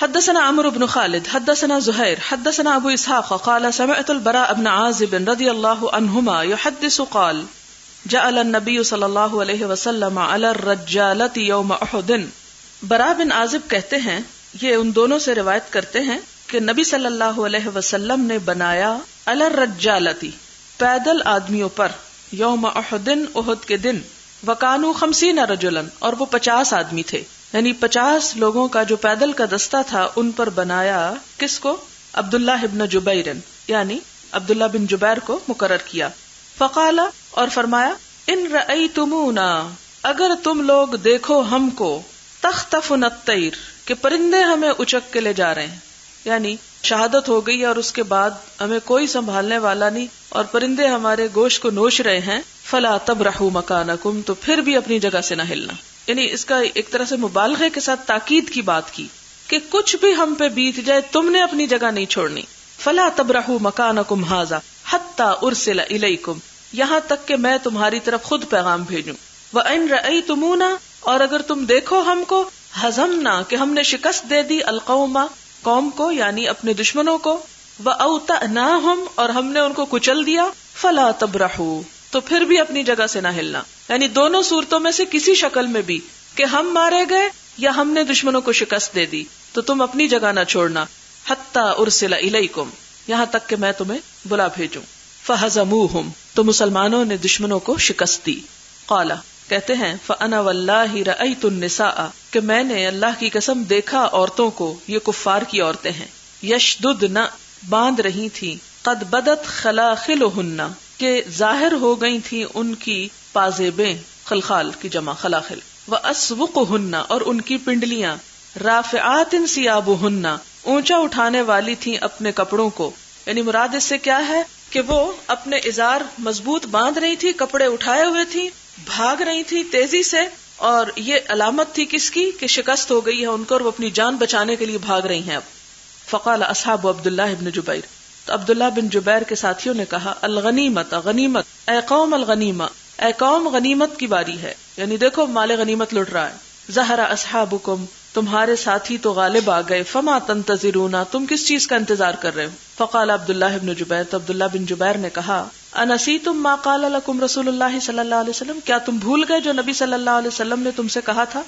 حدثنا عمرو بن خالد حدثنا زهير حدثنا ابو اسحاق قال سمعت البراء بن عازب رضي الله عنهما يحدث قال جعل النبي صلى الله عليه وسلم على الرجالة يوم احد. براء بن عازب کہتے ہیں، یہ ان دونوں سے روایت کرتے ہیں کہ نبی صلی اللہ علیہ وسلم نے بنایا علی الرجالتی پیدل آدمیوں پر، یوم احد احد کے دن، وکانوا 50 رجلا اور وہ 50 آدمی تھے، یعنی 50 لوگوں کا جو پیدل کا دستہ تھا ان پر بنایا. کس کو؟ عبداللہ ابن جبیر، یعنی عبداللہ بن جبیر کو مقرر کیا. فقال اور فرمایا ان رأیتمونا اگر تم لوگ دیکھو ہم کو، تختفن الطیر کہ پرندے ہمیں اچک کے لے جا رہے ہیں، یعنی شہادت ہو گئی اور اس کے بعد ہمیں کوئی سنبھالنے والا نہیں اور پرندے ہمارے گوشت کو نوش رہے ہیں، فلا تبرحوا مکانکم تو پھر بھی اپنی جگہ سے نہ ہلنا. یعنی اس کا ایک طرح سے مبالغے کے ساتھ تاکید کی بات کی کہ کچھ بھی ہم پہ بیت جائے تم نے اپنی جگہ نہیں چھوڑنی. فلا تبرحوا مکانکم ھذا حتی ارسل الیکم یہاں تک کہ میں تمہاری طرف خود پیغام بھیجوں. وان رأیتمونا اور اگر تم دیکھو ہم کو، ہزمنا کہ ہم نے شکست دے دی، القوم قوم کو یعنی اپنے دشمنوں کو، واوطأناہم اور ہم نے ان کو کچل دیا، فلا تبرحوا تو پھر بھی اپنی جگہ سے نہ ہلنا. یعنی دونوں صورتوں میں سے کسی شکل میں بھی کہ ہم مارے گئے یا ہم نے دشمنوں کو شکست دے دی تو تم اپنی جگہ نہ چھوڑنا. حتی ارسل الیکم یہاں تک کہ میں تمہیں بلا بھیجوں. فہزموہم تو مسلمانوں نے دشمنوں کو شکست دی. قال کہتے ہیں فانا واللہ رأیت النساء کہ میں نے اللہ کی قسم دیکھا عورتوں کو، یہ کفار کی عورتیں ہیں، یشددن باندھ رہی تھی، قد بدت خلاخلہن کہ ظاہر ہو گئی تھی ان کی پازیبیں، خلخال کی جمع خلاخل، واسوقہن اور ان کی پنڈلیاں، رافعات ثیابہن اونچا اٹھانے والی تھیں اپنے کپڑوں کو. یعنی مراد اس سے کیا ہے کہ وہ اپنے ازار مضبوط باندھ رہی تھی، کپڑے اٹھائے ہوئے تھی، بھاگ رہی تھی تیزی سے، اور یہ علامت تھی کس کی کہ شکست ہو گئی ہے ان کو اور وہ اپنی جان بچانے کے لیے بھاگ رہی ہیں. اب فقال اصحاب عبداللہ ابن جبیر تو عبداللہ بن جبیر کے ساتھیوں نے کہا الغنیمت غنیمت، اے قوم الغنیمہ، اے قوم غنیمت کی باری ہے، یعنی دیکھو مال غنیمت لٹ رہا ہے. ظہر اصحابکم تمہارے ساتھی تو غالب آ گئے، فما تنتظرون تم کس چیز کا انتظار کر رہے ہو. فقال عبداللہ ابن جبیر تو عبداللہ بن جبیر نے کہا انسیتم ما قال لکم رسول اللہ صلی اللہ علیہ وسلم کیا تم بھول گئے جو نبی صلی اللہ علیہ وسلم نے تم سے کہا تھا.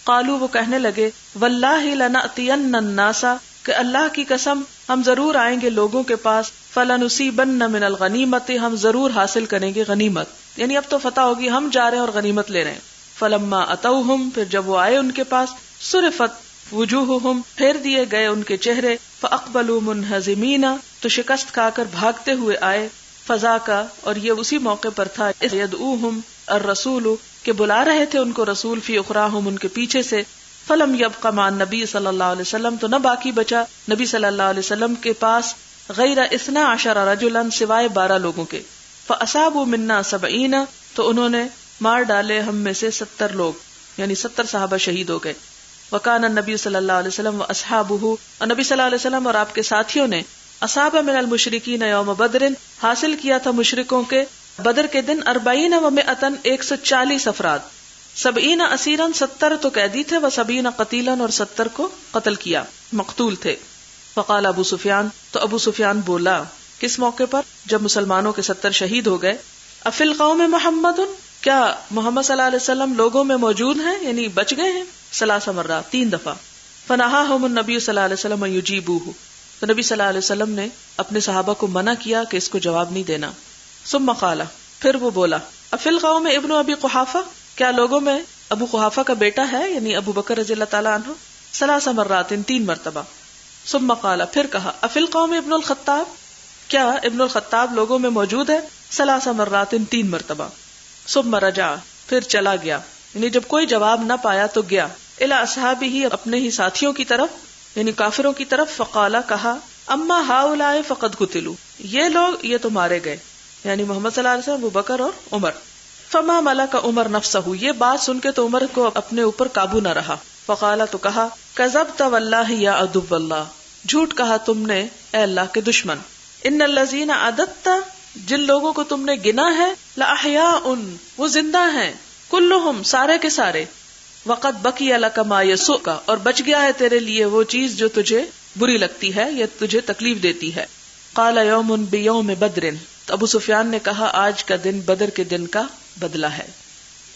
قالوا وہ کہنے لگے واللہ لنأتین الناس کہ اللہ کی قسم ہم ضرور آئیں گے لوگوں کے پاس، فلنصیبن من الغنیمت ہم ضرور حاصل کریں گے غنیمت، یعنی اب تو فتح ہوگی، ہم جا رہے ہیں اور غنیمت لے رہے ہیں. فلما اتوہم پھر جب وہ آئے ان کے پاس، صرفت وجوہہم پھیر دیے گئے ان کے چہرے، فاقبلوا منہزمین تو شکست کھا کر بھاگتے ہوئے آئے. فضا کا اور یہ اسی موقع پر تھا، یدعوہم الرسول کہ بلا رہے تھے ان کو رسول، فی اخراہم ان کے پیچھے سے. فلم یبق مع النبی صلی اللہ علیہ وسلم تو نہ باقی بچا نبی صلی اللہ علیہ وسلم کے پاس غیر 12 رجلا سوائے 12 لوگوں کے. فاصابوا منا 70 تو انہوں نے مار ڈالے ہم میں سے 70 لوگ، یعنی 70 صحابہ شہید ہو گئے. وکان النبی صلی اللہ علیہ وسلم واصحابہ اور نبی صلی اللہ علیہ وسلم اور آپ کے ساتھیوں نے اصاب من المشرکین یوم بدر حاصل کیا تھا مشرکوں کے بدر کے دن 40 و 100 140 افراد، 70 اسیرا 70 تو قیدی تھے، و 70 قتیلا اور 70 کو قتل کیا مقتول تھے. فقال ابو سفیان تو ابو سفیان بولا کس موقع پر جب مسلمانوں کے 70 شہید ہو گئے، افی القوم محمد کیا محمد صلی اللہ علیہ وسلم لوگوں میں موجود ہیں، یعنی بچ گئے ہیں. 3 مرات 3 دفعہ. فنہاہم النبی صلی اللہ علیہ وسلم یجیبوہ تو نبی صلی اللہ علیہ وسلم نے اپنے صحابہ کو منع کیا کہ اس کو جواب نہیں دینا. ثم قال پھر وہ بولا افی القوم ابن ابی قحافہ کیا لوگوں میں ابو قحافہ کا بیٹا ہے، یعنی ابو بکر رضی اللہ تعالیٰ عنہ. 3 مرات 3 مرتبہ. ثم قال پھر کہا افی القوم ابن الخطاب کیا ابن الخطاب لوگوں میں موجود ہے، 3 مرات 3 مرتبہ. ثم رجع پھر چلا گیا، یعنی جب کوئی جواب نہ پایا تو گیا، الی اصحابہ اپنے ہی ساتھیوں کی طرف، یعنی کافروں کی طرف. فقال کہا اما ہؤلاء فقد قتلوا یہ لوگ یہ تو مارے گئے، یعنی محمد صلی اللہ علیہ وسلم، ابو بکر اور عمر. فما ملک عمر نفسہ یہ بات سن کے تو عمر کو اپنے اوپر قابو نہ رہا. فقال تو کہا کذبت واللہ یا عدو اللہ جھوٹ کہا تم نے اے اللہ کے دشمن. ان الذین عددت جن لوگوں کو تم نے گنا ہے، لاحیاء وہ زندہ ہیں، کلہم سارے کے سارے، وقد بقی لک ما یسؤک، اور بچ گیا ہے تیرے لیے وہ چیز جو تجھے بری لگتی ہے یا تجھے تکلیف دیتی ہے. قال یوم بیوم بدر، تو ابو سفیان نے کہا آج کا دن بدر کے دن کا بدلہ ہے.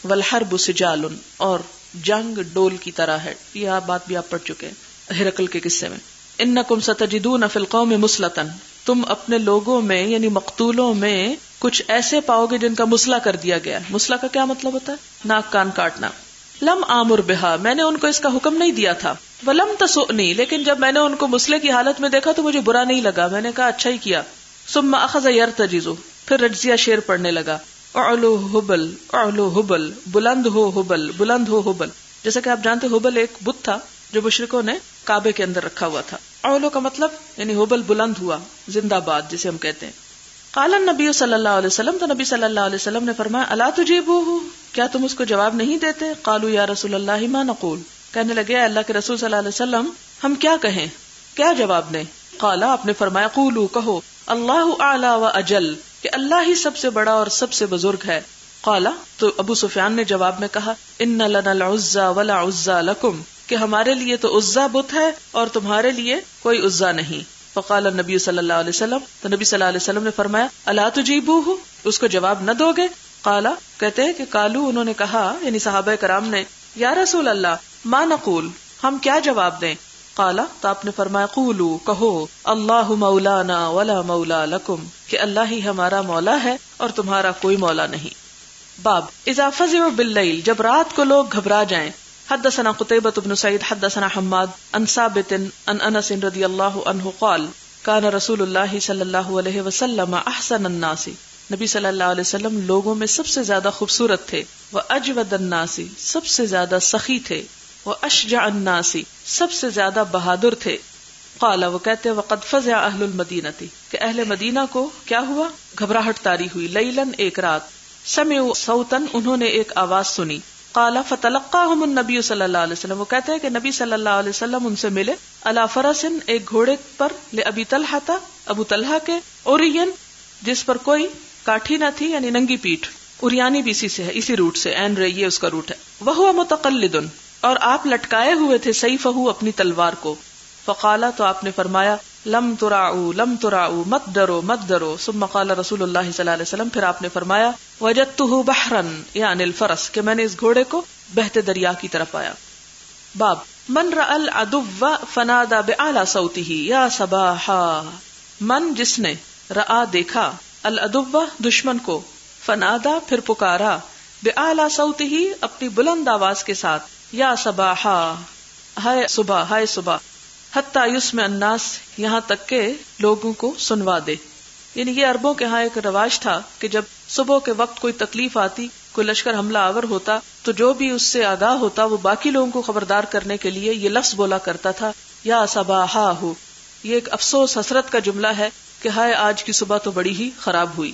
والحرب سجال، اور جنگ ڈول کی طرح ہے. یہ بات بھی آپ پڑھ چکے ہیں ہرقل کے قصے میں. انکم ستجدون فی القوم مسلۃ، تم اپنے لوگوں میں یعنی مقتولوں میں کچھ ایسے پاؤ گے جن کا مسلح کر دیا گیا ہے. مسلح کا کیا مطلب ہوتا ہے؟ ناک کان کاٹنا. لم آمر بہا، میں نے ان کو اس کا حکم نہیں دیا تھا. ولم تسؤنی، لیکن جب میں نے ان کو مسلح کی حالت میں دیکھا تو مجھے برا نہیں لگا، میں نے کہا اچھا ہی کیا. ثم اخذ یرتجز، پھر رجزیہ شعر پڑھنے لگا. اعلو حبل اعلو حبل، بلند ہو حبل بلند ہو حبل. جیسا کہ آپ جانتے حبل ایک بت تھا جو مشرکوں نے کعبے کے اندر رکھا ہوا تھا. اعلو کا مطلب یعنی حبل بلند ہوا، زندہ باد جسے ہم کہتے ہیں. قال النبی صلی اللہ علیہ وسلم، تو نبی صلی اللہ علیہ وسلم نے فرمایا الا تجیبوہ، کیا تم اس کو جواب نہیں دیتے؟ قالوا یا رسول اللہ ما نقول، کہنے لگے اللہ کے رسول صلی اللہ علیہ وسلم ہم کیا کہیں، کیا جواب دیں؟ قال، آپ نے فرمایا قولوا، کہو اللہ اعلی و اجل، کہ اللہ ہی سب سے بڑا اور سب سے بزرگ ہے. قال، تو ابو سفیان نے جواب میں کہا ان لنا العزى ولا عزى لكم، کہ ہمارے لیے تو عزا بت ہے اور تمہارے لیے کوئی عزا نہیں. فقال النبی صلی اللہ علیہ وسلم، تو نبی صلی اللہ علیہ وسلم نے فرمایا الا تجیبوہ، اس کو جواب نہ دو گے؟ قال، کہتے ہیں کہ قالوا، انہوں نے کہا یعنی صحابہ کرام نے، یا رسول اللہ ما نقول، ہم کیا جواب دیں؟ قال، تو آپ نے فرمایا قولوا، کہو اللہ مولانا ولا مولا لکم، کہ اللہ ہی ہمارا مولا ہے اور تمہارا کوئی مولا نہیں. باب اذا فزعوا باللیل، جب رات کو لوگ گھبرا جائیں. حدثنا قتيبة بن سعيد حدثنا حماد عن ثابت عن انس رضی اللہ عنہ قال كان رسول اللہ صلی اللہ علیہ وسلم احسن الناس، نبی صلی اللہ علیہ وسلم لوگوں میں سب سے زیادہ خوبصورت تھے. واجود الناس، سب سے زیادہ سخی تھے. واشجع الناس، سب سے زیادہ بہادر تھے. قال، وہ کہتے وقد فزع اہل المدینہ، کہ اہل مدینہ کو کیا ہوا؟ گھبراہٹ طاری ہوئی. لیلاً، ایک رات. سمعوا صوتا، انہوں نے ایک آواز سنی. قال فتلقاهم النبی صلی اللہ علیہ وسلم، وہ کہتے ہیں کہ نبی صلی اللہ علیہ وسلم ان سے ملے. علی فرس، ایک گھوڑے پر. لابی طلحہ، ابو طلحہ کے. عرین، جس پر کوئی کاٹھی نہ تھی یعنی ننگی پیٹھ. اریانی بھی اسی سے ہے، اسی روٹ سے، این رے یہ اس کا روٹ ہے. وہو متقلد، اور آپ لٹکائے ہوئے تھے سیفہ، اپنی تلوار کو. فقال، تو آپ نے فرمایا لم تراؤ لم تراؤ، مت ڈرو مت ڈرو. ثم قال رسول اللہ صلی اللہ علیہ وسلم، پھر آپ نے فرمایا وجدتہ بحرا یعنی الفرس، کہ میں نے اس گھوڑے کو بہتے دریا کی طرف پایا. باب من رأى العدو فنادى بأعلى صوته یا صباحا، من جس نے رآ دیکھا، العدو دشمن کو، فنادا پھر پکارا، بأعلى صوته اپنی بلند آواز کے ساتھ، یا صباحا ہائے صبح ہائے صبح، حتی یسمع الناس یہاں تک کہ لوگوں کو سنوا دے. یعنی یہ عربوں کے ہاں ایک رواج تھا کہ جب صبح کے وقت کوئی تکلیف آتی، کوئی لشکر حملہ آور ہوتا، تو جو بھی اس سے آگاہ ہوتا وہ باقی لوگوں کو خبردار کرنے کے لیے یہ لفظ بولا کرتا تھا، یا صباحا ہو. یہ ایک افسوس حسرت کا جملہ ہے کہ ہائے آج کی صبح تو بڑی ہی خراب ہوئی.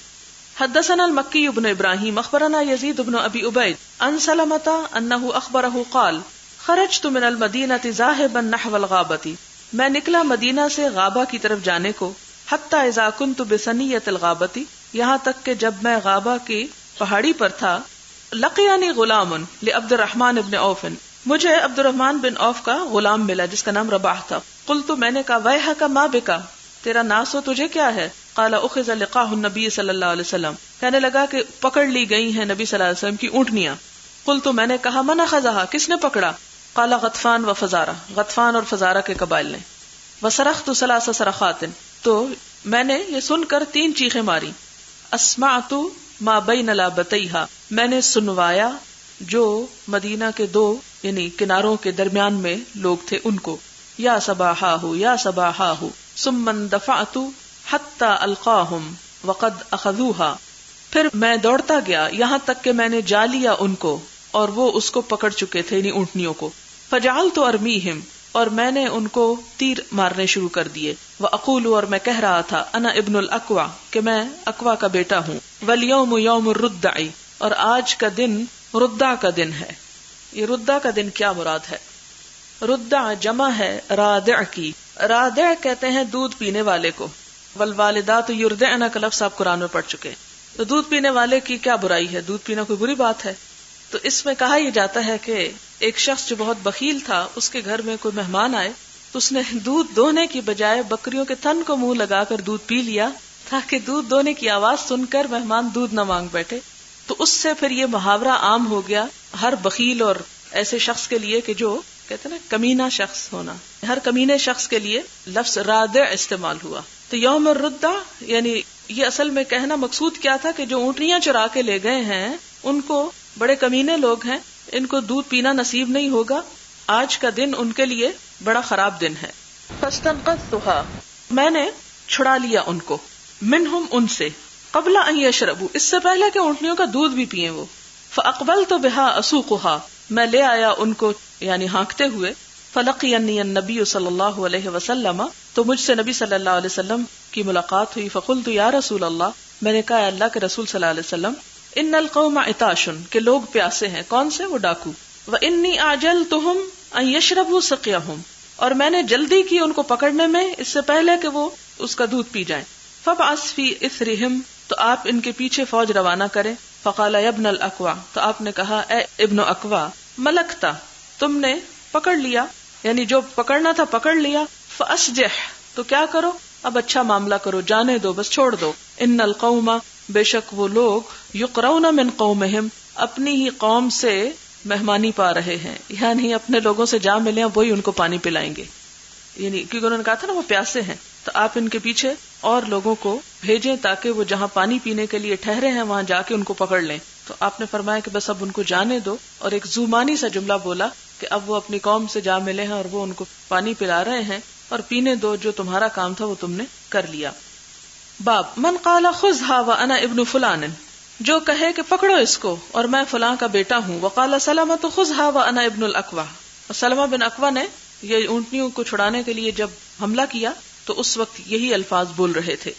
حدثنا المکی ابن ابراہیم اخبرنا یزید ابن ابی عبید عن سلمۃ انہ اخبرہ قال خرجت من المدینۃ ذاہبا نحو الغابۃ، میں نکلا مدینہ سے غابہ کی طرف جانے کو. حتی اذا کنت بثنیۃ الغابۃ، یہاں تک کہ جب میں غابہ کی پہاڑی پر تھا. لقیانی غلام لعبد الرحمن بن عوف، مجھے عبد الرحمن بن عوف کا غلام ملا جس کا نام رباح تھا. قلت، میں نے کہا ویحک ما بکا، تیرا ناس و تجھے کیا ہے؟ قال اخذ لقاہ النبی صلی اللہ علیہ وسلم، کہنے لگا کہ پکڑ لی گئی ہیں نبی صلی اللہ علیہ وسلم کی اونٹنیاں. قلت، میں نے کہا من اخذها، کس نے پکڑا؟ قال غطفان و فزارہ، غطفان اور فزارہ کے قبائل نے. وصرخت ثلاث صرخات، تو میں نے یہ سن کر 3 چیخیں ماری. اسمعت ما بین لابتیہا، میں نے سنوایا جو مدینہ کے 2 یعنی کناروں کے درمیان میں لوگ تھے ان کو. یا صباحا ہو یا صباحا ہو. ثم اندفعت حتی القاہم وقد اخذوها، پھر میں دوڑتا گیا یہاں تک کہ میں نے جا لیا ان کو اور وہ اس کو پکڑ چکے تھے یعنی اونٹنیوں کو. فجعلت ارمیہم، اور میں نے ان کو تیر مارنے شروع کر دیے. وَأَقُولُ، اور میں کہہ رہا تھا، انا ابن الاقوع، کہ میں اقوع کا بیٹا ہوں. وَالْيَوْمُ يَوْمُ الرُّدَّعِ، اور آج کا دن ردع کا دن ہے. یہ ردع کا دن کیا مراد ہے؟ ردع جمع ہے رادع کی. رادع کہتے ہیں دودھ پینے والے کو. والوالدات یرضعن کا لفظ آپ قرآن میں پڑھ چکے. تو دودھ پینے والے کی کیا برائی ہے؟ دودھ پینا کوئی بری بات ہے؟ تو اس میں کہا یہ جاتا ہے کہ ایک شخص جو بہت بخیل تھا، اس کے گھر میں کوئی مہمان آئے تو اس نے دودھ دوہنے کی بجائے بکریوں کے تھن کو منہ لگا کر دودھ پی لیا تاکہ دودھ دوہنے کی آواز سن کر مہمان دودھ نہ مانگ بیٹھے. تو اس سے پھر یہ محاورہ عام ہو گیا ہر بخیل اور ایسے شخص کے لیے کہ جو کہتے ہیں نا کمینہ شخص ہونا، ہر کمینے شخص کے لیے لفظ رادع استعمال ہوا. تو یوم الردع یعنی یہ اصل میں کہنا مقصود کیا تھا کہ جو اونٹنیاں چرا کے لے گئے ہیں ان کو بڑے کمینے لوگ ہیں، ان کو دودھ پینا نصیب نہیں ہوگا، آج کا دن ان کے لیے بڑا خراب دن ہے. فاستنقذتها میں نے چھڑا لیا ان کو، منہم ان سے، قبل ان یشربوا اس سے پہلے کہ اونٹنیوں کا دودھ بھی پیئیں وہ. فاقبلت بها اسوقها میں لے آیا ان کو یعنی ہانکتے ہوئے. فلقینی النبی صلی اللہ علیہ وسلم تو مجھ سے نبی صلی اللہ علیہ وسلم کی ملاقات ہوئی. فقلت یا رسول اللہ میں نے کہا اللہ کے رسول صلی اللہ علیہ وسلم ان القوم عطاش کہ لوگ پیاسے ہیں. کون سے؟ وہ ڈاکو. وانی اعجلتهم ان یشربوا سقیهم اور میں نے جلدی کی ان کو پکڑنے میں اس سے پہلے کہ وہ اس کا دودھ پی جائیں. فبعث فی اثرهم تو آپ ان کے پیچھے فوج روانہ کریں. فقال یا ابن الاقوع تو آپ نے کہا اے ابن اقوع ملکتا تم نے پکڑ لیا یعنی جو پکڑنا تھا پکڑ لیا. فاسجح تو کیا کرو اب اچھا معاملہ کرو، جانے دو، بس چھوڑ دو. ان القوم بے شک وہ لوگ یقرون من قومہم اپنی ہی قوم سے مہمانی پا رہے ہیں، یعنی اپنے لوگوں سے جا ملے وہی ان کو پانی پلائیں گے. یعنی کیونکہ انہوں نے کہا تھا نا وہ پیاسے ہیں، تو آپ ان کے پیچھے اور لوگوں کو بھیجیں تاکہ وہ جہاں پانی پینے کے لیے ٹھہرے ہیں وہاں جا کے ان کو پکڑ لیں. تو آپ نے فرمایا کہ بس اب ان کو جانے دو، اور ایک زومانی سا جملہ بولا کہ اب وہ اپنی قوم سے جا ملے ہیں اور وہ ان کو پانی پلا رہے ہیں اور پینے دو، جو تمہارا کام تھا وہ تم نے کر لیا. باب من قال خذها وانا ابن فلان جو کہے کہ پکڑو اس کو اور میں فلاں کا بیٹا ہوں. وقال سلمہ خذها وانا ابن الاقوع اور سلمہ بن اقوع نے یہ اونٹنیوں کو چھڑانے کے لیے جب حملہ کیا تو اس وقت یہی الفاظ بول رہے تھے.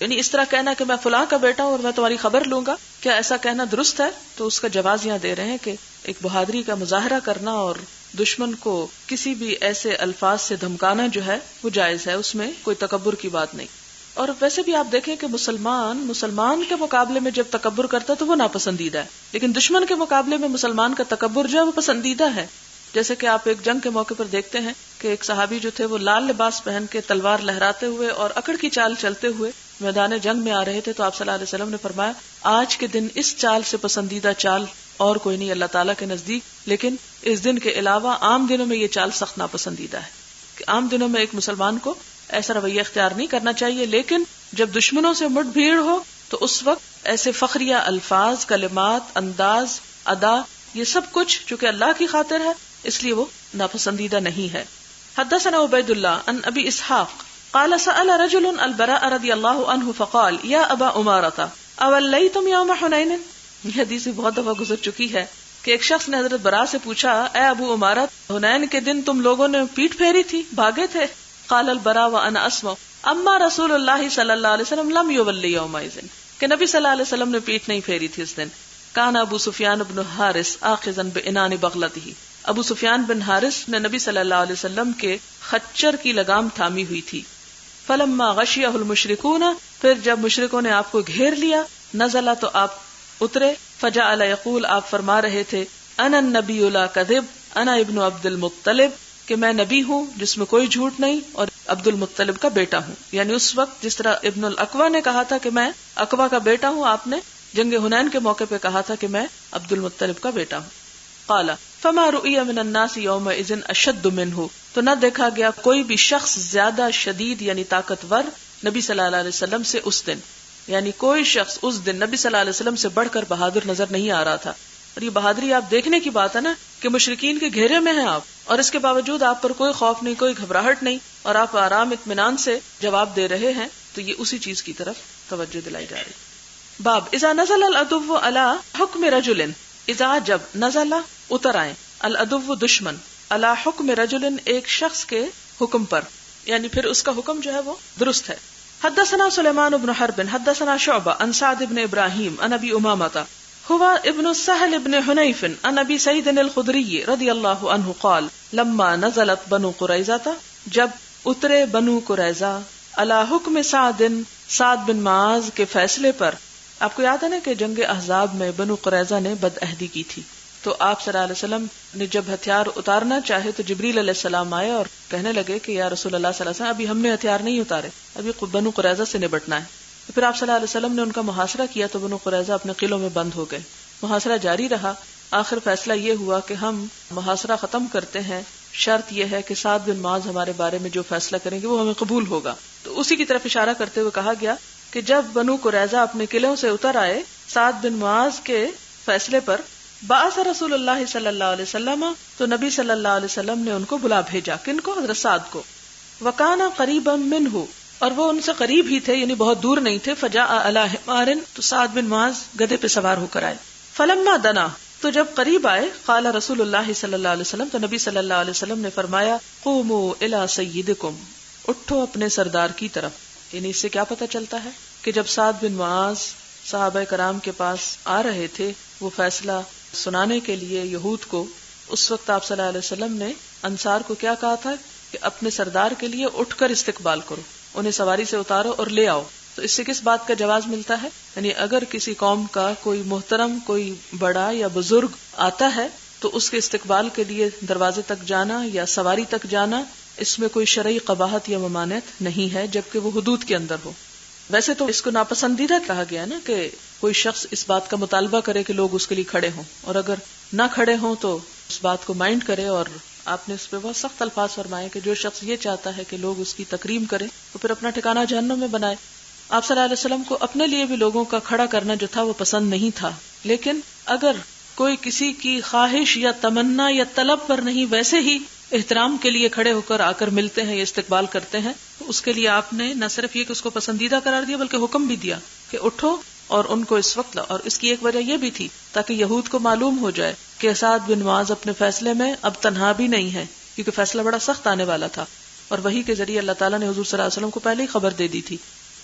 یعنی اس طرح کہنا کہ میں فلاں کا بیٹا ہوں اور میں تمہاری خبر لوں گا، کیا ایسا کہنا درست ہے؟ تو اس کا جواز یہاں دے رہے ہیں کہ ایک بہادری کا مظاہرہ کرنا اور دشمن کو کسی بھی ایسے الفاظ سے دھمکانا جو ہے وہ جائز ہے، اس میں کوئی تکبر کی بات نہیں. اور ویسے بھی آپ دیکھیں کہ مسلمان کے مقابلے میں جب تکبر کرتا ہے تو وہ ناپسندیدہ ہے، لیکن دشمن کے مقابلے میں مسلمان کا تکبر جو ہے وہ پسندیدہ ہے. جیسے کہ آپ ایک جنگ کے موقع پر دیکھتے ہیں کہ ایک صحابی جو تھے وہ لال لباس پہن کے تلوار لہراتے ہوئے اور اکڑ کی چال چلتے ہوئے میدان جنگ میں آ رہے تھے. تو آپ صلی اللہ علیہ وسلم نے فرمایا آج کے دن اس چال سے پسندیدہ چال اور کوئی نہیں اللہ تعالیٰ کے نزدیک، لیکن اس دن کے علاوہ عام دنوں میں یہ چال سخت ناپسندیدہ ہے کہ عام دنوں میں ایک مسلمان کو ایسا رویہ اختیار نہیں کرنا چاہیے. لیکن جب دشمنوں سے مٹ بھیڑ ہو تو اس وقت ایسے فخریہ الفاظ، کلمات، انداز، ادا، یہ سب کچھ چونکہ اللہ کی خاطر ہے اس لیے وہ ناپسندیدہ نہیں ہے. حدثنا عبید اللہ عن ابی اسحاق قال سأل رجل البراء رضی اللہ عنہ فقال یا ابا عمارة اولیتم یوم حنین. یہ حدیث بہت دفعہ گزر چکی ہے کہ ایک شخص نے حضرت براء سے پوچھا اے ابو عمارہ حنین کے دن تم لوگوں نے پیٹ پھیری تھی، بھاگے تھے؟ قال البراء وانا اسمع اما رسول اللہ صلی اللہ علیہ وسلم لم یولی یومئذ کہ نبی صلی اللہ علیہ وسلم نے پیٹ نہیں پھیری تھی اس دن. کان ابو سفیان بن حارث آخذا بعنان بغلته ابو سفیان بن حارث نے نبی صلی اللہ علیہ وسلم کے خچر کی لگام تھامی ہوئی تھی. فلما غشیہ المشرکون پھر جب مشرکوں نے آپ کو گھیر لیا، نزل تو آپ اترے. فجعل یقول آپ فرما رہے تھے انا النبی لا کذب انا ابن عبد المطلب کہ میں نبی ہوں جس میں کوئی جھوٹ نہیں اور عبد المطلب کا بیٹا ہوں. یعنی اس وقت جس طرح ابن الاقوع نے کہا تھا کہ میں اقوع کا بیٹا ہوں، آپ نے جنگ حنین کے موقع پہ کہا تھا کہ میں عبد المطلب کا بیٹا ہوں. قال فما رؤی من الناس یومئذ اشد منه تو نہ دیکھا گیا کوئی بھی شخص زیادہ شدید یعنی طاقتور نبی صلی اللہ علیہ وسلم سے اس دن. یعنی کوئی شخص اس دن نبی صلی اللہ علیہ وسلم سے بڑھ کر بہادر نظر نہیں آ رہا تھا. اور یہ بہادری آپ دیکھنے کی بات ہے نا کہ مشرکین کے گھیرے میں ہیں آپ اور اس کے باوجود آپ پر کوئی خوف نہیں، کوئی گھبراہٹ نہیں اور آپ آرام اطمینان سے جواب دے رہے ہیں. تو یہ اسی چیز کی طرف توجہ دلائی جا رہی. باب اذا نزل العدو علی حکم رجل اذا جب نزل اتر آئے العدو دشمن علی حکم رجل ایک شخص کے حکم پر، یعنی پھر اس کا حکم جو ہے وہ درست ہے. حدثنا سلیمان بن حرب حدثنا شعبہ عن سعد بن ابراہیم عن ابی امامہ هو ابن سهل بن حنیف عن ابی سعید الخدری رضی اللہ عنہ قال لما نزلت بنو قریظہ جب اترے بنو قریظہ علی حکم سعد بن معاذ کے فیصلے پر. آپ کو یاد ہے نا کہ جنگ احزاب میں بنو قریظہ نے بدعہدی کی تھی تو آپ صلی اللہ علیہ وسلم نے جب ہتھیار اتارنا چاہے تو جبریل علیہ السلام آئے اور کہنے لگے کہ یا رسول اللہ صلی اللہ علیہ وسلم ابھی ہم نے ہتھیار نہیں اتارے، ابھی بنو قریظہ سے نبٹنا ہے. تو پھر آپ صلی اللہ علیہ وسلم نے ان کا محاصرہ کیا تو بنو قریظہ اپنے قلعوں میں بند ہو گئے. محاصرہ جاری رہا. آخر فیصلہ یہ ہوا کہ ہم محاصرہ ختم کرتے ہیں، شرط یہ ہے کہ سعد بن معاذ ہمارے بارے میں جو فیصلہ کریں گے وہ ہمیں قبول ہوگا. تو اسی کی طرف اشارہ کرتے ہوئے کہا گیا کہ جب بنو قریظہ اپنے قلعوں سے اتر آئے سعد بن معاذ کے فیصلے پر، بعث رسول اللہ صلی اللہ علیہ وسلم، تو نبی صلی اللہ علیہ وسلم نے ان کو بلا بھیجا. کن کو؟ حضرت سعد کو. وکانا قریبا منہ، اور وہ ان سے قریب ہی تھے، یعنی بہت دور نہیں تھے. فجاء علی حمار، تو سعد بن معاذ گدھے پہ سوار ہو کر آئے. فلما دنا، تو جب قریب آئے، قال رسول اللہ صلی اللہ علیہ وسلم، تو نبی صلی اللہ علیہ وسلم نے فرمایا قوموا الی سیدکم، اٹھو اپنے سردار کی طرف. یعنی اس سے کیا پتہ چلتا ہے کہ جب سعد بن معاذ صحابہ کرام کے پاس آ رہے تھے وہ فیصلہ سنانے کے لیے یہود کو، اس وقت آپ صلی اللہ علیہ وسلم نے انصار کو کیا کہا تھا کہ اپنے سردار کے لیے اٹھ کر استقبال کرو، انہیں سواری سے اتارو اور لے آؤ. تو اس سے کس بات کا جواز ملتا ہے؟ یعنی اگر کسی قوم کا کوئی محترم، کوئی بڑا یا بزرگ آتا ہے تو اس کے استقبال کے لیے دروازے تک جانا یا سواری تک جانا، اس میں کوئی شرعی قباحت یا ممانعت نہیں ہے جبکہ وہ حدود کے اندر ہو. ویسے تو اس کو ناپسندیدہ کہا گیا نا کہ کوئی شخص اس بات کا مطالبہ کرے کہ لوگ اس کے لیے کھڑے ہوں، اور اگر نہ کھڑے ہوں تو اس بات کو مائنڈ کرے. اور آپ نے اس پہ بہت سخت الفاظ فرمائے کہ جو شخص یہ چاہتا ہے کہ لوگ اس کی تکریم کریں تو پھر اپنا ٹھکانہ جہنم میں بنائے. آپ صلی اللہ علیہ وسلم کو اپنے لیے بھی لوگوں کا کھڑا کرنا جو تھا وہ پسند نہیں تھا، لیکن اگر کوئی کسی کی خواہش یا تمنا یا طلب پر نہیں، ویسے ہی احترام کے لیے کھڑے ہو کر آ کر ملتے ہیں یا استقبال کرتے ہیں، تو اس کے لیے آپ نے نہ صرف یہ کہ اس کو پسندیدہ قرار دیا بلکہ حکم بھی دیا کہ اٹھو اور ان کو اس وقت. اور اس کی ایک وجہ یہ بھی تھی تاکہ یہود کو معلوم ہو جائے کہ سعد بن معاذ اپنے فیصلے میں اب تنہا بھی نہیں ہے، کیونکہ فیصلہ بڑا سخت آنے والا تھا اور وحی کے ذریعے اللہ تعالیٰ نے حضور صلی اللہ علیہ وسلم کو پہلے ہی خبر دے دی تھی.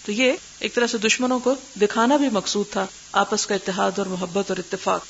تو یہ ایک طرح سے دشمنوں کو دکھانا بھی مقصود تھا آپس کا اتحاد اور محبت اور اتفاق.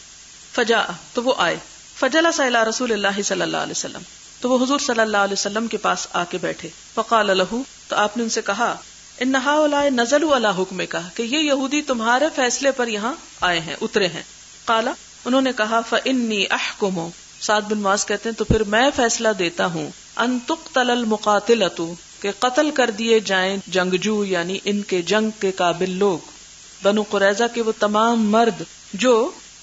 فجاء، تو وہ آئے. فجلس الی رسول اللہ صلی اللہ علیہ وسلم، تو وہ حضور صلی اللہ علیہ وسلم کے پاس آ کے بیٹھے. فقال له، تو آپ نے ان سے کہا ان هؤلاء نزلوا علی حکمک، کہ یہ یہودی تمہارے فیصلے پر یہاں آئے ہیں، اترے ہیں. قال، انہوں نے کہا فانی احکم، سعد بن معاذ کہتے ہیں تو پھر میں فیصلہ دیتا ہوں، ان تقتل المقاتلۃ، کہ قتل کر دیے جائیں جنگجو، یعنی ان کے جنگ کے قابل لوگ، بنو قریظہ کے وہ تمام مرد جو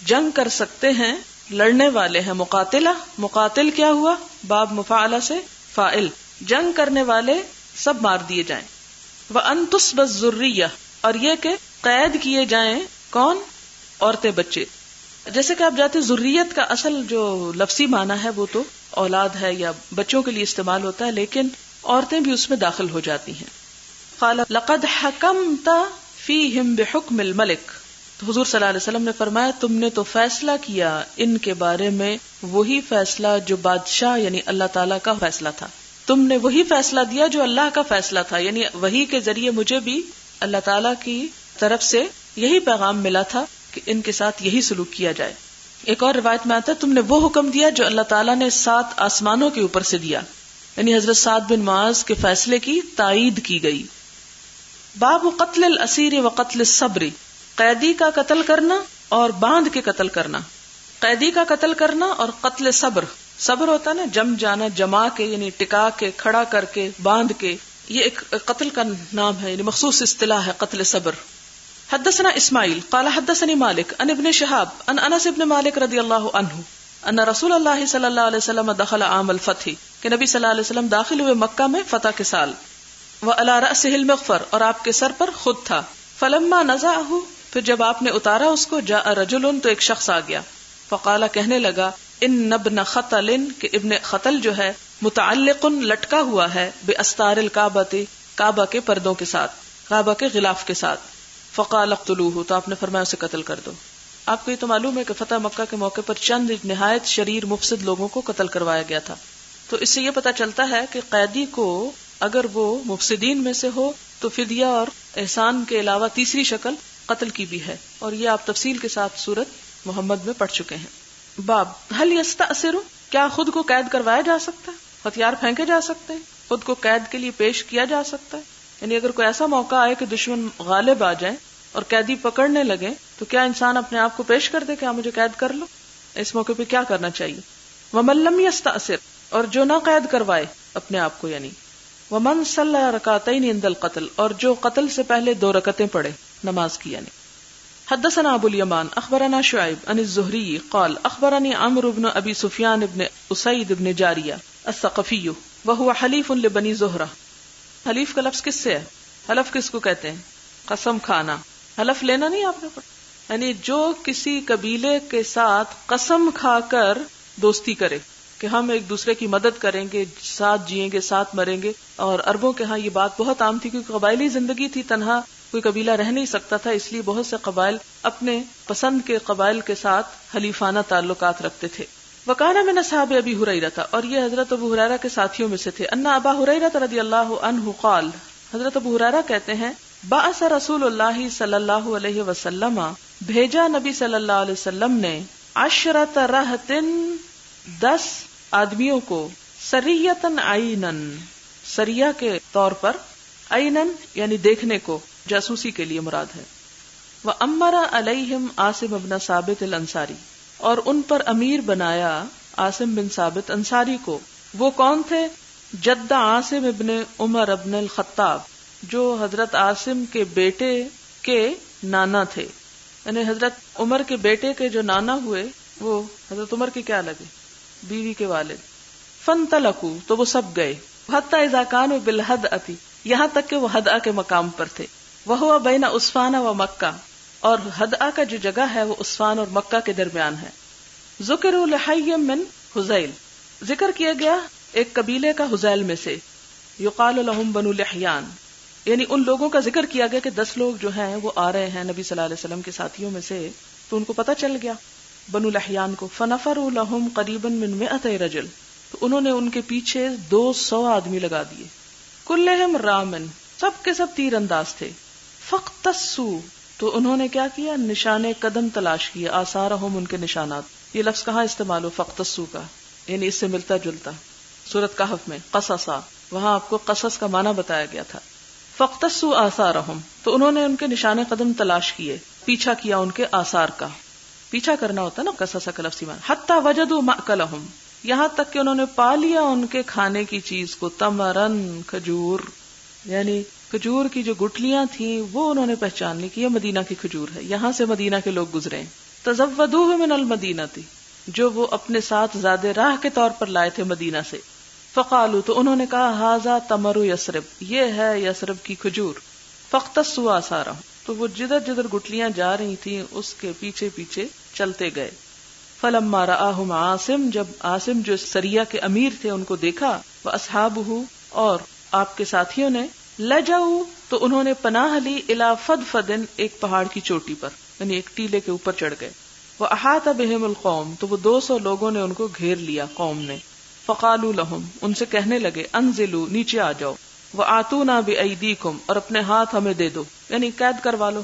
جنگ کر سکتے ہیں، لڑنے والے ہیں. مقاتلہ، مقاتل کیا ہوا؟ باب مفاعلہ سے فاعل، جنگ کرنے والے سب مار دیے جائیں. وَأَن تُصْبَ الذُّرِّيَّةُ، اور یہ کہ قید کیے جائیں کون؟ عورتیں، بچے. جیسے کہ آپ جاتے ذریت کا اصل جو لفظی معنی ہے وہ تو اولاد ہے یا بچوں کے لیے استعمال ہوتا ہے، لیکن عورتیں بھی اس میں داخل ہو جاتی ہیں. قال لقد حکمت فیہم بحکم الملک، تو حضور صلی اللہ علیہ وسلم نے فرمایا تم نے تو فیصلہ کیا ان کے بارے میں وہی فیصلہ جو بادشاہ یعنی اللہ تعالیٰ کا فیصلہ تھا. تم نے وہی فیصلہ دیا جو اللہ کا فیصلہ تھا، یعنی وحی کے ذریعے مجھے بھی اللہ تعالیٰ کی طرف سے یہی پیغام ملا تھا کہ ان کے ساتھ یہی سلوک کیا جائے. ایک اور روایت میں آتا ہے تم نے وہ حکم دیا جو اللہ تعالیٰ نے 7 آسمانوں کے اوپر سے دیا، یعنی حضرت سعد بن معاذ کے فیصلے کی تائید کی گئی. باب قتل الاسیر و قتل الصبر، قیدی کا قتل کرنا اور باندھ کے قتل کرنا. قیدی کا قتل کرنا اور قتل صبر، صبر ہوتا ہے نا جم جانا، جما کے یعنی ٹکا کے، کھڑا کر کے، باندھ کے، یہ ایک قتل کا نام ہے، یعنی مخصوص اصطلاح ہے قتل صبر. حدثنا اسماعیل قال حدثني مالک عن ابن شہاب عن انس ابن مالک رضی اللہ عنہ ان رسول اللہ صلی اللہ علیہ وسلم دخل عام الفتح، کہ نبی صلی اللہ علیہ وسلم داخل ہوئے مکہ میں فتح کے سال. وعلی رأسہ المغفر، اور آپ کے سر پر خود تھا. فلما نزعہ، پھر جب آپ نے اتارا اس کو، جاء رجل، تو ایک شخص آ گیا. فقال، کہنے لگا ان ابن خطل، کہ ابن خطل جو ہے متعلق، لٹکا ہوا ہے، باستار الکعبۃ، کعبہ کے پردوں کے ساتھ، کعبہ کے غلاف کے ساتھ. فقال اقتلوہ، تو آپ نے فرمایا اسے قتل کر دو. آپ کو یہ تو معلوم ہے کہ فتح مکہ کے موقع پر چند نہایت شریر مفسد لوگوں کو قتل کروایا گیا تھا. تو اس سے یہ پتہ چلتا ہے کہ قیدی کو اگر وہ مفسدین میں سے ہو تو فدیہ اور احسان کے علاوہ تیسری شکل قتل کی بھی ہے، اور یہ آپ تفصیل کے ساتھ سورۃ محمد میں پڑھ چکے ہیں. باب هل يستأثر، کیا خود کو قید کروایا جا سکتا ہے؟ ہتھیار پھینکے جا سکتے ہیں؟ خود کو قید کے لیے پیش کیا جا سکتا ہے؟ یعنی اگر کوئی ایسا موقع آئے کہ دشمن غالب آ جائیں اور قیدی پکڑنے لگے تو کیا انسان اپنے آپ کو پیش کر دے کہ آپ مجھے قید کر لو؟ اس موقع پہ کیا کرنا چاہیے. وَمَن لَّمْ يَسْتَأْثِرْ، اور جو نہ قید کروائے اپنے آپ کو، یعنی وَمَن صَلَّى رَكَعَتَيْنِ عِندَ الْقَتْلِ، اور جو قتل سے پہلے 2 رکعتیں پڑھے نماز کی یعنی. حدثنا ابو الیمان اخبرنا شعیب عن الزہری قال اخبرنی عمرو بن ابی سفیان بن اسید بن جاریہ الثقفی وهو حلیف لبنی زہرہ. حلیف کا لفظ کس سے ہے؟ حلف کس کو کہتے ہیں؟ قسم کھانا. حلف لینا نہیں آپ نے پڑھا، یعنی جو کسی قبیلے کے ساتھ قسم کھا کر دوستی کرے کہ ہم ایک دوسرے کی مدد کریں گے، ساتھ جئیں گے، ساتھ مریں گے. اور عربوں کے ہاں یہ بات بہت عام تھی کیونکہ قبائلی زندگی تھی، تنہا کوئی قبیلہ رہ نہیں سکتا تھا، اس لیے بہت سے قبائل اپنے پسند کے قبائل کے ساتھ حلیفانہ تعلقات رکھتے تھے. وکان من اصحاب ابی ہریرہ، اور یہ حضرت ابو ہریرہ کے ساتھیوں میں سے تھے. ان ابا ہریرہ رضی اللہ عنہ قال، حضرت ابو ہریرہ کہتے ہیں بعث رسول اللہ صلی اللہ علیہ وسلم، بھیجا نبی صلی اللہ علیہ وسلم نے 10 رہط 10 آدمیوں کو، سریۃ عینن، سریہ کے طور پر، عینن یعنی دیکھنے کو، جاسوسی کے لیے مراد ہے. وَأَمَّرَ عَلَيْهِمْ عاصم بن ثابت الانصاری، اور ان پر امیر بنایا عاصم بن ثابت انصاری کو. وہ کون تھے؟ جد عاصم ابن عمر ابن الخطاب، جو حضرت عاصم کے بیٹے کے نانا تھے، یعنی حضرت عمر کے بیٹے کے جو نانا ہوئے وہ حضرت عمر کے کیا لگے؟ بیوی کے والد. فانطلقوا، تو وہ سب گئے. حتی اذا کانوا بالہدأۃ، یہاں تک کہ وہ ہدأ کے مقام پر تھے. وہو بین عصفان و مکہ، اور ہدأ کا جو جگہ ہے وہ عصفان اور مکہ کے درمیان ہے. ذکروا لحی من حذیل، ذکر کیا گیا ایک قبیلے کا حذیل میں سے. یقال لهم بنو لحیان، یعنی ان لوگوں کا ذکر کیا گیا کہ 10 لوگ جو ہیں وہ آ رہے ہیں نبی صلی اللہ علیہ وسلم کے ساتھیوں میں سے. تو ان کو پتہ چل گیا بنو لحیان کو. فنفروا لهم قریبا من 100 رجل، تو انہوں نے ان کے پیچھے 200 آدمی لگا دیے. کلہم رامن، سب کے سب تیر انداز تھے. فاقتصوا، تو انہوں نے کیا کیا؟ نشان قدم تلاش کیے. آثارہم، ان کے نشانات. یہ لفظ کہاں استعمال ہو؟ فاقتصوا کا، یعنی اس سے ملتا جلتا سورۃ کہف میں قصصا، وہاں آپ کو قصص کا معنی بتایا گیا تھا. فاقتصوا آثارہم، تو انہوں نے ان کے نشان قدم تلاش کیے، پیچھا کیا ان کے آثار کا. پیچھا کرنا ہوتا ہے نا قصص کا لفظی معنی. حتی وجدوا مأکلہم، یہاں تک کہ انہوں نے پا لیا ان کے کھانے کی چیز کو. تمرن، کھجور، یعنی کھجور کی جو گٹلیاں تھیں وہ انہوں نے پہچان لی کہ یہ مدینہ کی کھجور ہے، یہاں سے مدینہ کے لوگ گزرے ہیں. تزودوہ من المدینہ، جو وہ اپنے ساتھ زاد راہ کے طور پر لائے تھے مدینہ سے. فقالوا، تو انہوں نے کہا ھذا تمر یثرب، یہ ہے یثرب کی کھجور. فاقتصوا آثارہم، تو وہ جدھر جدھر گٹلیاں جا رہی تھیں اس کے پیچھے پیچھے چلتے گئے. فلما رآہم عاصم، جب عاصم جو سریہ کے امیر تھے ان کو دیکھا، واصحابہ، اور آپ کے ساتھیوں نے، لجؤ، تو انہوں نے پناہ لی، الی فدفد، ایک پہاڑ کی چوٹی پر، یعنی ایک ٹیلے کے اوپر چڑھ گئے. واحاط بہم القوم، تو وہ 200 لوگوں نے ان کو گھیر لیا قوم نے. فقالوا لهم، ان سے کہنے لگے، انزلوا، نیچے آ جاؤ. وآتونا بأیدیکم، اور اپنے ہاتھ ہمیں دے دو، یعنی قید کروا لو.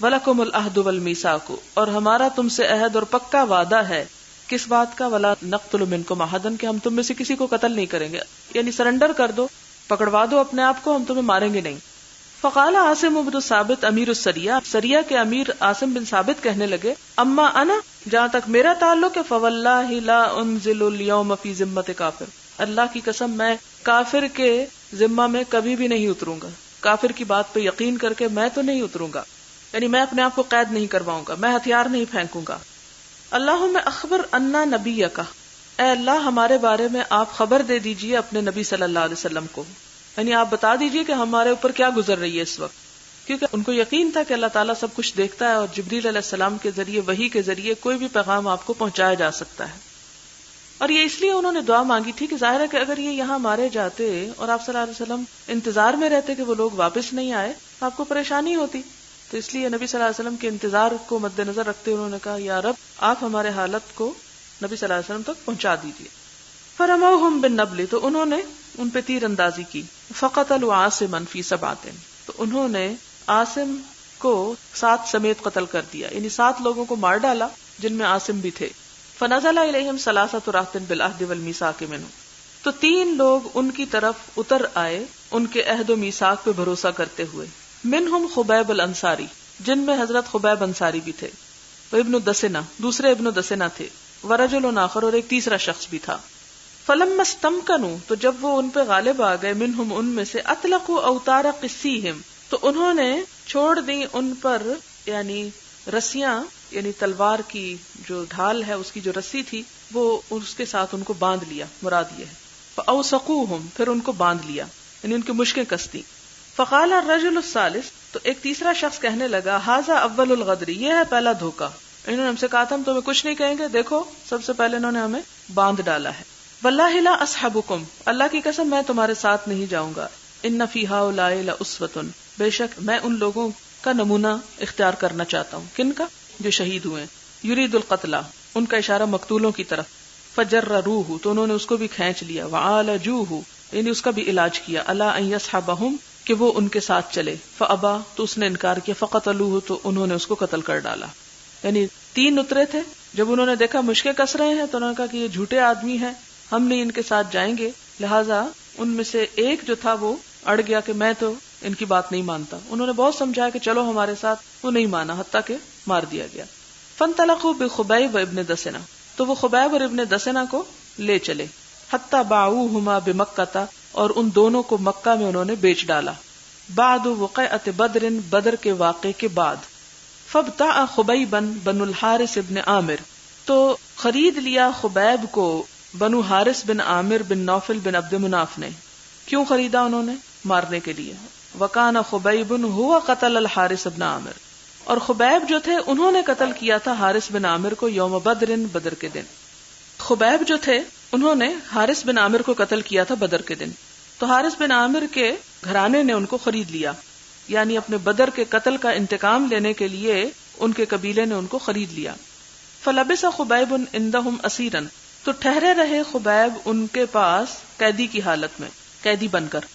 وَلَكُمُ الْعَهْدُ وَالْمِيثَاقُ، اور ہمارا تم سے عہد اور پکا وعدہ ہے. کس بات کا؟ وَلَا نَقْتُلُ مِنْكُمْ أَحَدًا، کہ ہم تم میں سے کسی کو قتل نہیں کریں گے، یعنی سرنڈر کر دو، پکڑوا دو اپنے آپ کو، ہم تمہیں ماریں گے نہیں. فقال عاصم بن ثابت امیر السریہ، سریہ کے امیر عاصم بن ثابت کہنے لگے، اما انا، جہاں تک میرا تعلق ہے، فواللہ لا انزل اليوم فی ذمۃ کافر، اللہ کی قسم میں کافر کے ذمہ میں کبھی بھی نہیں اتروں گا. کافر کی بات پہ یقین کر کے میں تو نہیں اتروں گا، یعنی میں اپنے آپ کو قید نہیں کرواؤں گا، میں ہتھیار نہیں پھینکوں گا. اللہم اخبر انا نبیک، اے اللہ ہمارے بارے میں آپ خبر دے دیجئے اپنے نبی صلی اللہ علیہ وسلم کو، یعنی آپ بتا دیجئے کہ ہمارے اوپر کیا گزر رہی ہے اس وقت. کیونکہ ان کو یقین تھا کہ اللہ تعالیٰ سب کچھ دیکھتا ہے اور جبریل علیہ السلام کے ذریعے، وحی کے ذریعے کوئی بھی پیغام آپ کو پہنچایا جا سکتا ہے. اور یہ اس لیے انہوں نے دعا مانگی تھی کہ ظاہر ہے کہ اگر یہ یہاں مارے جاتے اور آپ صلی اللہ علیہ وسلم انتظار میں رہتے کہ وہ لوگ واپس نہیں آئے، آپ کو پریشانی ہوتی. تو اس لیے نبی صلی اللہ علیہ وسلم کے انتظار کو مد نظر رکھتے انہوں نے کہا، یا رب آپ ہمارے حالت کو نبی صلی اللہ علیہ وسلم تک پہنچا دیجیے. فرموہم بالنبل، تو انہوں نے ان پہ تیر اندازی کی. فقتلوا عاصما فی 7، تو انہوں نے عاصم کو 7 سمیت قتل کر دیا، یعنی 7 لوگوں کو مار ڈالا جن میں عاصم بھی تھے. فنزل الیہم 3 رہط بالعہد والمیثاق منہ، تو 3 لوگ ان کی طرف اتر آئے ان کے عہد و میثاق پہ بھروسہ کرتے ہوئے. منہم خبیب الانصاری، جن میں حضرت خبیب انصاری بھی تھے. وہ ابن دسنہ، دوسرے ابن دسنہ تھے. ورجل آخر، اور ایک تیسرا شخص بھی تھا. فلما استمکنوا، تو جب وہ ان پہ غالب آ گئے، منہم ان میں سے، اطلقوا اوتار قسیہم، تو انہوں نے چھوڑ دی ان پر یعنی رسیاں، یعنی تلوار کی جو ڈھال ہے اس کی جو رسی تھی وہ اس کے ساتھ ان کو باندھ لیا، مراد یہ ہے. فاوثقوہم، پھر ان کو باندھ لیا، یعنی ان کی مشکیں کس دی. فقال الرجل الثالث، تو ایک تیسرا شخص کہنے لگا، ھذا اول الغدر، یہ ہے پہلا دھوکہ. انہوں نے ہم سے کہا تھا ہم تمہیں کچھ نہیں کہیں گے، دیکھو سب سے پہلے انہوں نے ہمیں باندھ ڈالا ہے. واللہ لا اصحبکم، اللہ کی قسم میں تمہارے ساتھ نہیں جاؤں گا. ان فی ہؤلاء لاسوۃ، بے شک میں ان لوگوں کا نمونہ اختیار کرنا چاہتا ہوں. کن کا؟ جو شہید ہوئے. یرید القتل، ان کا اشارہ مقتولوں کی طرف. فجرروہ، تو انہوں نے اس کو بھی کھینچ لیا. وعالجوہ، یعنی اس کا بھی علاج کیا. الا ان یصحبہم، کہ وہ ان کے ساتھ چلے. فابا، تو اس نے انکار کیا. فقتلوہ، تو انہوں نے اس کو قتل کر ڈالا. یعنی 3 اترے تھے، جب انہوں نے دیکھا مشکیں کس رہے ہیں تو انہوں نے کہا کہ یہ جھوٹے آدمی ہیں، ہم نہیں ان کے ساتھ جائیں گے. لہٰذا ان میں سے ایک جو تھا وہ اڑ گیا کہ میں تو ان کی بات نہیں مانتا. انہوں نے بہت سمجھایا کہ چلو ہمارے ساتھ، وہ نہیں مانا، حتیٰ کہ مار دیا گیا. فانطلقوا بخبیب ابن دسنہ، تو وہ خبیب اور ابن دسنہ کو لے چلے. حتی باعوہما بمکہ، اور ان دونوں کو مکہ میں انہوں نے بیچ ڈالا. بعد وقعۃ بدر، بدر کے واقعے کے بعد. فابتاع خبیبا بن الحارث ابن عامر، تو خرید لیا خبیب کو بنو حارث بن عامر بن نوفل بن عبد مناف نے. کیوں خریدا انہوں نے؟ مارنے کے لیے. وکان خبیب هو قتل الحارث بن عامر، اور خبیب جو تھے انہوں نے قتل کیا تھا حارث بن عامر کو یوم بدر، بدر کے دن. خبیب جو تھے انہوں نے حارث بن عامر کو قتل کیا تھا بدر کے دن. تو حارث بن عامر کے گھرانے نے ان کو خرید لیا، یعنی اپنے بدر کے قتل کا انتقام لینے کے لیے ان کے قبیلے نے ان کو خرید لیا. فلبث خبیب عندهم اسیرا، تو ٹھہرے رہے خبیب ان کے پاس قیدی کی حالت میں، قیدی بن کر.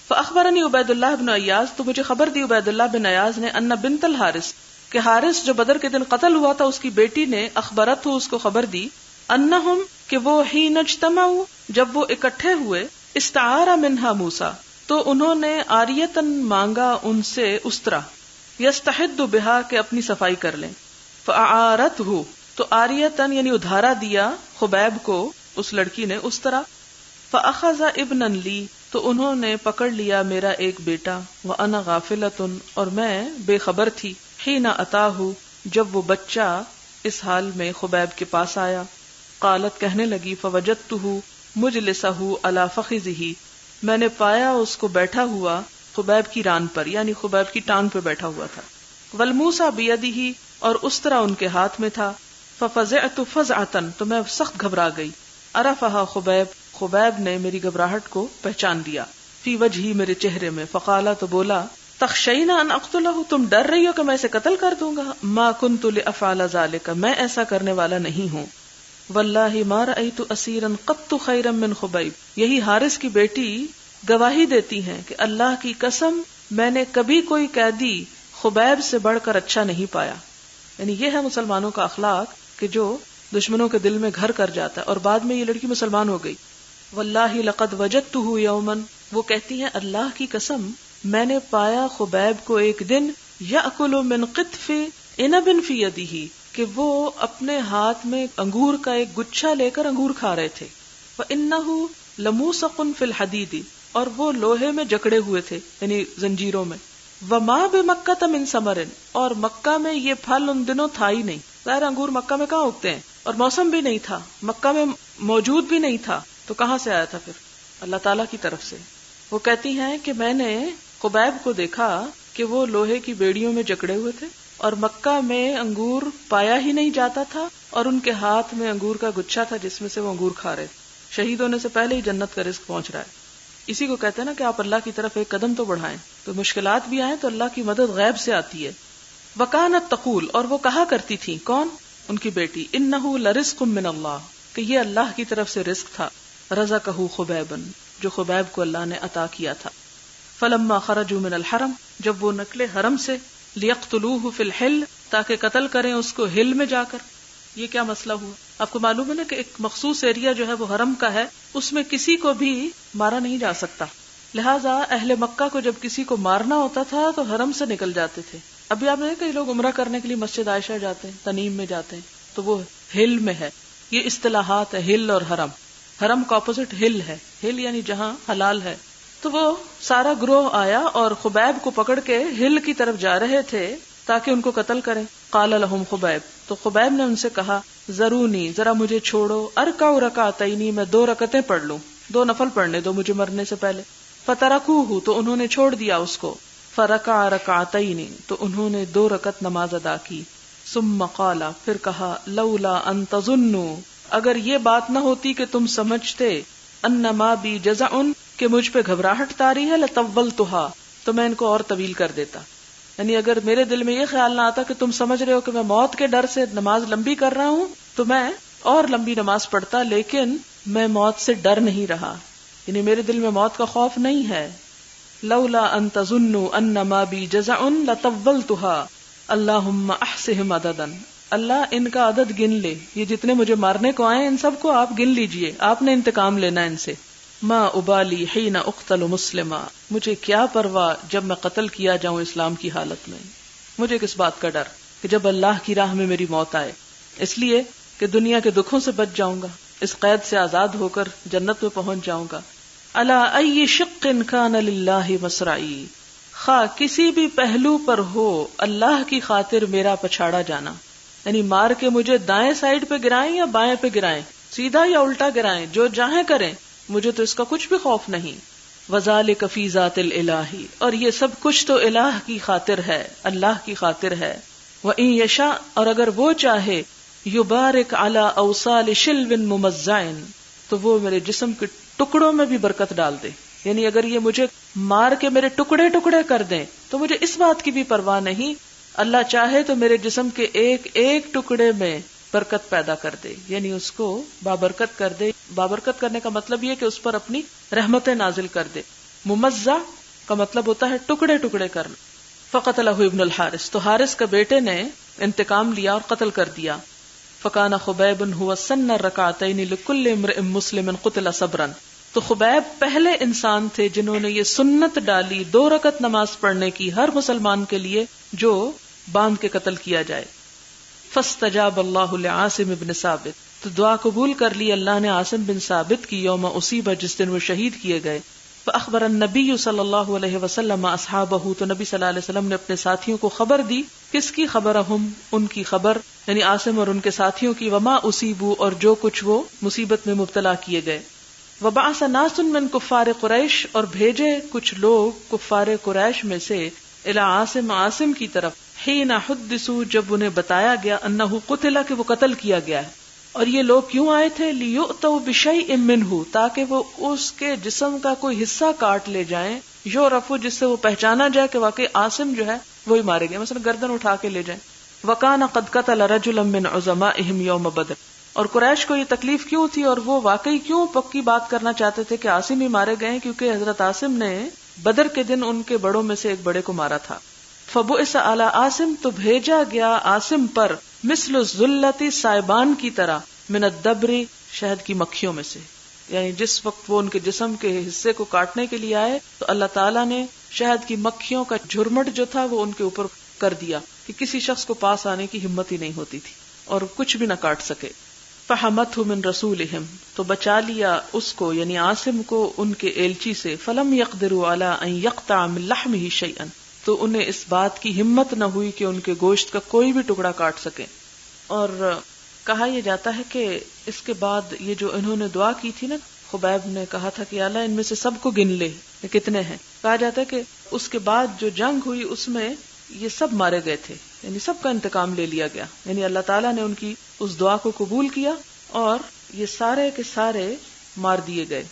فاخبرنی عبید اللہ بن ایاز، تو مجھے خبر دی عبید اللہ بن ایاز نے، ان بنت الحارث، کہ حارث جو بدر کے دن قتل ہوا تھا اس کی بیٹی نے اخبرت ہو، اس کو خبر دی، انہم، کہ وہ حین اجتمعوا، جب وہ اکٹھے ہوئے، استعار منہا موسیٰ، تو انہوں نے عاریتن مانگا ان سے استرا، یستحد بہا، کہ اپنی صفائی کر لیں. فاعارتہ، تو عاریتن یعنی ادھارا دیا خبیب کو اس لڑکی نے استرا. فاخذ ابنا لی، تو انہوں نے پکڑ لیا میرا ایک بیٹا. وانا غافلۃ، اور میں بے خبر تھی. حین اتاہ، جب وہ بچہ اس حال میں خبیب کے پاس آیا. قالت، کہنے لگی، فوجدتہ مجلسہ علی فخذہ، میں نے پایا اس کو بیٹھا ہوا خبیب کی ران پر، یعنی خبیب کی ٹانگ پہ بیٹھا ہوا تھا. والموسیٰ بیدہ، اور استرا ان کے ہاتھ میں تھا. ففزعت فزعۃ، تو میں سخت گھبرا گئی. عرفہا خبیب، خبیب نے میری گھبراہٹ کو پہچان لیا. فی وجہی، میرے چہرے میں. فقالا، تو بولا، تخشین ان اقتلہ، تم ڈر رہی ہو کہ میں اسے قتل کر دوں گا. ما کنت لافعل ذلک، میں ایسا کرنے والا نہیں ہوں. واللہ ما رأیت اسیرا قط خیرا من خبیب، یہی حارث کی بیٹی گواہی دیتی ہیں کہ اللہ کی قسم میں نے کبھی کوئی قیدی خبیب سے بڑھ کر اچھا نہیں پایا. یعنی یہ ہے مسلمانوں کا اخلاق کہ جو دشمنوں کے دل میں گھر کر جاتا ہے. اور بعد میں یہ لڑکی مسلمان ہو گئی. واللہ لقد وجدتہ یوما، وہ کہتی ہیں اللہ کی قسم میں نے پایا خبیب کو ایک دن، یأکل من قطف عنب فی یدہ، کہ وہ اپنے ہاتھ میں انگور کا ایک گچھا لے کر انگور کھا رہے تھے. وَإِنَّهُ لَمُوسَقٌ فِي الْحَدِيدِ، اور وہ لوہے میں جکڑے ہوئے تھے، یعنی زنجیروں میں. وَمَا بِمَكَّةَ مِن ثَمَرٍ، اور مکہ میں یہ پھل ان دنوں تھا ہی نہیں. ظاہر انگور مکہ میں کہاں اگتے ہیں، اور موسم بھی نہیں تھا، مکہ میں موجود بھی نہیں تھا، تو کہاں سے آیا تھا پھر؟ اللہ تعالیٰ کی طرف سے. وہ کہتی ہیں کہ میں نے خبیب کو دیکھا کہ وہ لوہے کی بیڑیوں میں جکڑے ہوئے تھے، اور مکہ میں انگور پایا ہی نہیں جاتا تھا، اور ان کے ہاتھ میں انگور کا گچھا تھا جس میں سے وہ انگور کھا رہے تھے. شہید ہونے سے پہلے ہی جنت کا رزق پہنچ رہا ہے. اسی کو کہتے ہیں نا کہ آپ اللہ کی طرف ایک قدم تو بڑھائیں، تو مشکلات بھی آئیں تو اللہ کی مدد غیب سے آتی ہے. وکانت تقول، اور وہ کہا کرتی تھی، کون؟ ان کی بیٹی، انہ لرزق من اللہ، کہ یہ اللہ کی طرف سے رزق تھا. رزقہ خبیبا، جو خبیب کو اللہ نے عطا کیا تھا. فلما خرجوا من الحرم، جب وہ نکلے حرم سے، لیقتلوہ فی الحل، تاکہ قتل کریں اس کو ہل میں جا کر. یہ کیا مسئلہ ہوا؟ آپ کو معلوم ہے نا کہ ایک مخصوص ایریا جو ہے وہ حرم کا ہے، اس میں کسی کو بھی مارا نہیں جا سکتا. لہٰذا اہل مکہ کو جب کسی کو مارنا ہوتا تھا تو حرم سے نکل جاتے تھے. ابھی آپ نے کئی لوگ عمرہ کرنے کے لیے مسجد عائشہ جاتے ہیں، تنیم میں جاتے ہیں، تو وہ ہل میں ہے. یہ اصطلاحات ہے، ہل اور حرم. حرم کا اپوزٹ ہل ہے، ہل یعنی جہاں حلال ہے. تو وہ سارا گروہ آیا اور خبیب کو پکڑ کے ہل کی طرف جا رہے تھے تاکہ ان کو قتل کریں. قال لهم خبیب، تو خبیب نے ان سے کہا ذرونی، ذرا مجھے چھوڑو، ارکع رکعتین، میں 2 رکعتیں پڑھ لوں، 2 نفل پڑھنے دو مجھے مرنے سے پہلے. فترکوہ، تو انہوں نے چھوڑ دیا اس کو. فرکع رکعتین، تو انہوں نے 2 رکعت نماز ادا کی. ثم قال، پھر کہا لولا ان تظنوا، اگر یہ بات نہ ہوتی کہ تم سمجھتے، انما بی جزع، کہ مجھ پہ گھبراہٹ طاری ہے، لطولتها، تو میں ان کو اور طویل کر دیتا. یعنی اگر میرے دل میں یہ خیال نہ آتا کہ تم سمجھ رہے ہو کہ میں موت کے ڈر سے نماز لمبی کر رہا ہوں تو میں اور لمبی نماز پڑھتا، لیکن میں موت سے ڈر نہیں رہا، یعنی میرے دل میں موت کا خوف نہیں ہے. لولا ان تظنوا انما بی جزع لطولتها اللہم احصہم عددا، اللہ ان کا عدد گن لے، یہ جتنے مجھے مارنے کو آئے ان سب کو آپ گن لیجئے، آپ نے انتقام لینا ان سے. ما ابالی حین اقتل مسلما، مجھے کیا پرواہ جب میں قتل کیا جاؤں اسلام کی حالت میں، مجھے کس بات کا ڈر کہ جب اللہ کی راہ میں میری موت آئے، اس لیے کہ دنیا کے دکھوں سے بچ جاؤں گا، اس قید سے آزاد ہو کر جنت میں پہنچ جاؤں گا. الا ای شق کان للہ مصرعی، خواہ کسی بھی پہلو پر ہو اللہ کی خاطر میرا پچھاڑا جانا، یعنی مار کے مجھے دائیں سائڈ پہ گرائیں یا بائیں پہ گرائیں، سیدھا یا الٹا گرائیں، جو چاہیں کریں، مجھے تو اس کا کچھ بھی خوف نہیں. وذالک فی ذات الالہ، اور یہ سب کچھ تو الہ کی خاطر ہے، اللہ کی خاطر ہے. وَإِن یشاء، اور اگر وہ چاہے، یبارک علی اوصال شلو ممزع، تو وہ میرے جسم کے ٹکڑوں میں بھی برکت ڈال دے. یعنی اگر یہ مجھے مار کے میرے ٹکڑے ٹکڑے کر دیں تو مجھے اس بات کی بھی پرواہ نہیں، اللہ چاہے تو میرے جسم کے ایک ایک ٹکڑے میں برکت پیدا کر دے، یعنی اس کو بابرکت کر دے. بابرکت کرنے کا مطلب یہ کہ اس پر اپنی رحمتیں نازل کر دے. ممزع کا مطلب ہوتا ہے ٹکڑے ٹکڑے کرنا. فقتلہ ابن الحارث، تو حارث کا بیٹے نے انتقام لیا اور قتل کر دیا. فکان خبیب هو سن الرکعتین لکل امرئ مسلم قتل صبرا، تو خبیب پہلے انسان تھے جنہوں نے یہ سنت ڈالی 2 رکعت نماز پڑھنے کی ہر مسلمان کے لیے جو باندھ کے قتل کیا جائے. فاستجاب اللہ لعاصم بن ثابت، تو دعا قبول کر لی اللہ نے عاصم بن ثابت کی، یوم اصیب، جس دن وہ شہید کیے گئے. فاخبر النبی صلی اللہ علیہ وسلم اصحابہ، تو نبی صلی اللہ علیہ وسلم نے اپنے ساتھیوں کو خبر دی. کس کی خبرہم، ان کی خبر، یعنی عاصم اور ان کے ساتھیوں کی. وما اصیبوا، اور جو کچھ وہ مصیبت میں مبتلا کیے گئے. وبعث ناس من کفار قریش، اور بھیجے کچھ لوگ کفار قریش میں سے، الی عاصم، عاصم کی طرف. حین حدثوا، جب انہیں بتایا گیا، انہ قتل، کہ وہ قتل کیا گیا ہے. اور یہ لوگ کیوں آئے تھے؟ لیؤتوا بشیء منہ، تاکہ وہ اس کے جسم کا کوئی حصہ کاٹ لے جائیں، یعرف، جس سے وہ پہچانا جائے کہ واقعی عاصم جو ہے وہی مارے گئے، مثلا گردن اٹھا کے لے جائیں. وکان قد قتل رجلا من عظمائهم یوم بدر، اور قریش کو یہ تکلیف کیوں تھی اور وہ واقعی کیوں پکی بات کرنا چاہتے تھے کہ عاصم ہی مارے گئے، کیونکہ حضرت عاصم نے بدر کے دن ان کے بڑوں میں سے ایک بڑے کو مارا تھا. فبعث علی عاصم، تو بھیجا گیا عاصم پر، مثل الذلۃ، سائبان کی طرح، من الدبر، شہد کی مکھیوں میں سے. یعنی جس وقت وہ ان کے جسم کے حصے کو کاٹنے کے لیے آئے تو اللہ تعالیٰ نے شہد کی مکھیوں کا جھرمٹ جو تھا وہ ان کے اوپر کر دیا کہ کسی شخص کو پاس آنے کی ہمت ہی نہیں ہوتی تھی اور کچھ بھی نہ کاٹ سکے. فحمتہ من رسولہم، تو بچا لیا اس کو یعنی عاصم کو ان کے ایلچی سے. فلم یقدروا علی ان یقطع من لحمہ شیئا، تو انہیں اس بات کی ہمت نہ ہوئی کہ ان کے گوشت کا کوئی بھی ٹکڑا کاٹ سکے. اور کہا یہ جاتا ہے کہ اس کے بعد یہ جو انہوں نے دعا کی تھی نا، خبیب نے کہا تھا کہ اللہ ان میں سے سب کو گن لے کتنے ہیں. کہا جاتا ہے کہ اس کے بعد جو جنگ ہوئی اس میں یہ سب مارے گئے تھے، یعنی سب کا انتقام لے لیا گیا. یعنی اللہ تعالیٰ نے ان کی اس دعا کو قبول کیا اور یہ سارے کے سارے مار دیے گئے.